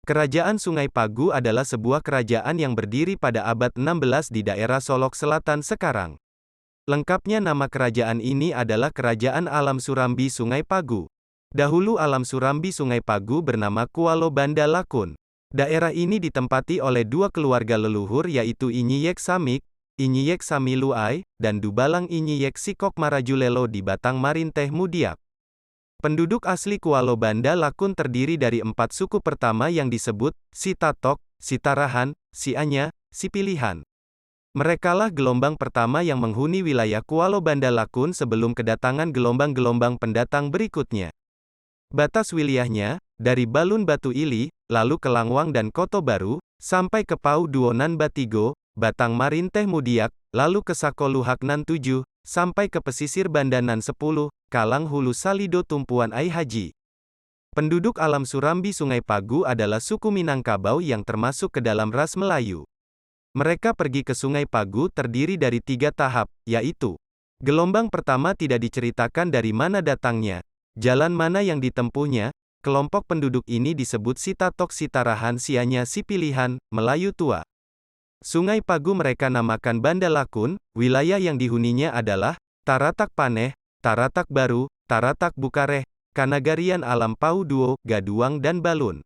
Kerajaan Sungai Pagu adalah sebuah kerajaan yang berdiri pada abad 16 di daerah Solok Selatan sekarang. Lengkapnya nama kerajaan ini adalah Kerajaan Alam Surambi Sungai Pagu. Dahulu Alam Surambi Sungai Pagu bernama Kualo Banda Lakun. Daerah ini ditempati oleh dua keluarga leluhur yaitu Inyiyek Samik, Inyiyek Samiluai, dan Dubalang Inyiyek Sikok Marajulelo di Batang Marinteh Mudiak. Penduduk asli Kualo Banda Lakun terdiri dari 4 suku pertama yang disebut, Si Tatok, Si Tarahan, Si Anya, Si Pilihan. Merekalah gelombang pertama yang menghuni wilayah Kualo Banda Lakun sebelum kedatangan gelombang-gelombang pendatang berikutnya. Batas wilayahnya, dari Balun Batu Ili, lalu ke Langwang dan Koto Baru, sampai ke Pau Duonan Batigo, Batang Marinteh Mudiak, lalu ke Sakoluhak Nan 7, sampai ke pesisir Bandanan 10, Kalang Hulu Salido Tumpuan Ai Haji. Penduduk Alam Surambi Sungai Pagu adalah suku Minangkabau yang termasuk ke dalam ras Melayu. Mereka pergi ke Sungai Pagu terdiri dari 3 tahap, yaitu gelombang pertama tidak diceritakan dari mana datangnya, jalan mana yang ditempuhnya. Kelompok penduduk ini disebut Si Tatok Si Tarahan Si Anya Si Pilihan, Melayu Tua. Sungai Pagu mereka namakan Banda Lakun, wilayah yang dihuninya adalah Taratak Paneh, Taratak Baru, Taratak Bukareh, Kanagarian Alam Pau Duo, Gaduang dan Balun.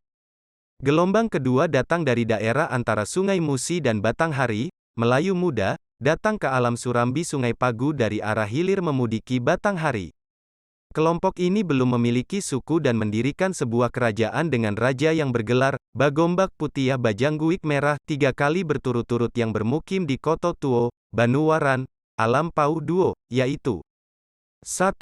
Gelombang kedua datang dari daerah antara Sungai Musi dan Batanghari, Melayu Muda, datang ke Alam Surambi Sungai Pagu dari arah hilir memudiki Batanghari. Kelompok ini belum memiliki suku dan mendirikan sebuah kerajaan dengan raja yang bergelar, Bagombak Putiah Bajangguik Merah, 3 kali berturut-turut yang bermukim di Koto Tuo, Banuwaran, Alam Pau Duo, yaitu 1.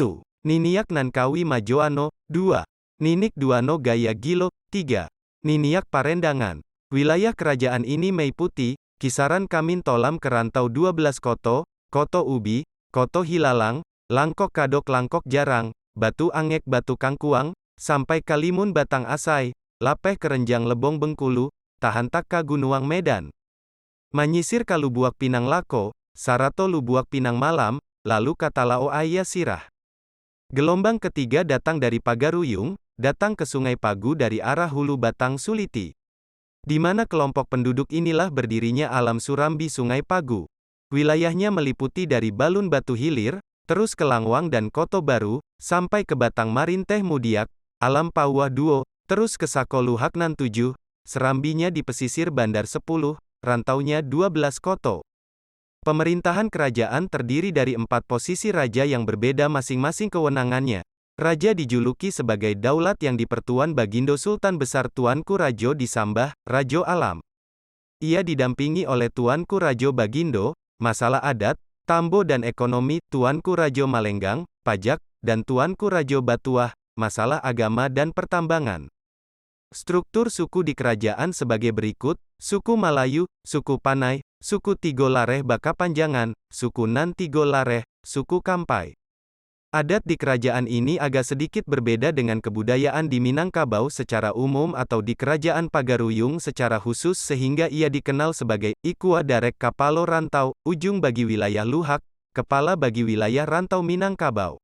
Niniak Nankawi Majoano, 2. Ninik Duano Gaya Gilo, 3. Niniak Parendangan. Wilayah kerajaan ini meliputi, kisaran Kamin Tolam Kerantau 12 Koto, Koto Ubi, Koto Hilalang, Langkok Kadok Langkok Jarang, Batu Angek Batu Kangkuang, sampai Kalimun Batang Asai, Lapeh Kerenjang Lebong Bengkulu, Tahantak Kagunuang Medan. Manyisir Kalubuak Pinang Lako, Sarato Lubuak Pinang Malam, lalu Katalao Aya Sirah. Gelombang ketiga datang dari Pagaruyung, datang ke Sungai Pagu dari arah Hulu Batang Suliti. Di mana kelompok penduduk inilah berdirinya Alam Surambi Sungai Pagu. Wilayahnya meliputi dari Balun Batu Hilir, terus ke Langwang dan Koto Baru, sampai ke Batang Marinteh Mudiak, Alam Pauwah Duo, terus ke Sakoluhak Nan 7, serambinya di pesisir Bandar 10, rantaunya 12 koto. Pemerintahan kerajaan terdiri dari 4 posisi raja yang berbeda masing-masing kewenangannya. Raja dijuluki sebagai Daulat yang dipertuan Bagindo Sultan Besar Tuanku Rajo Disambah, Rajo Alam. Ia didampingi oleh Tuanku Rajo Bagindo, masalah adat, tambo dan ekonomi, Tuanku Rajo Malenggang, pajak, dan Tuanku Rajo Batuah, masalah agama dan pertambangan. Struktur suku di kerajaan sebagai berikut, suku Malayu, suku Panai, suku Tigo Lareh Bakapanjangan, suku Nan Tigo Lareh, suku Kampai. Adat di kerajaan ini agak sedikit berbeda dengan kebudayaan di Minangkabau secara umum atau di kerajaan Pagaruyung secara khusus sehingga ia dikenal sebagai Ikua Darek Kapalo Rantau, ujung bagi wilayah Luhak, kepala bagi wilayah rantau Minangkabau.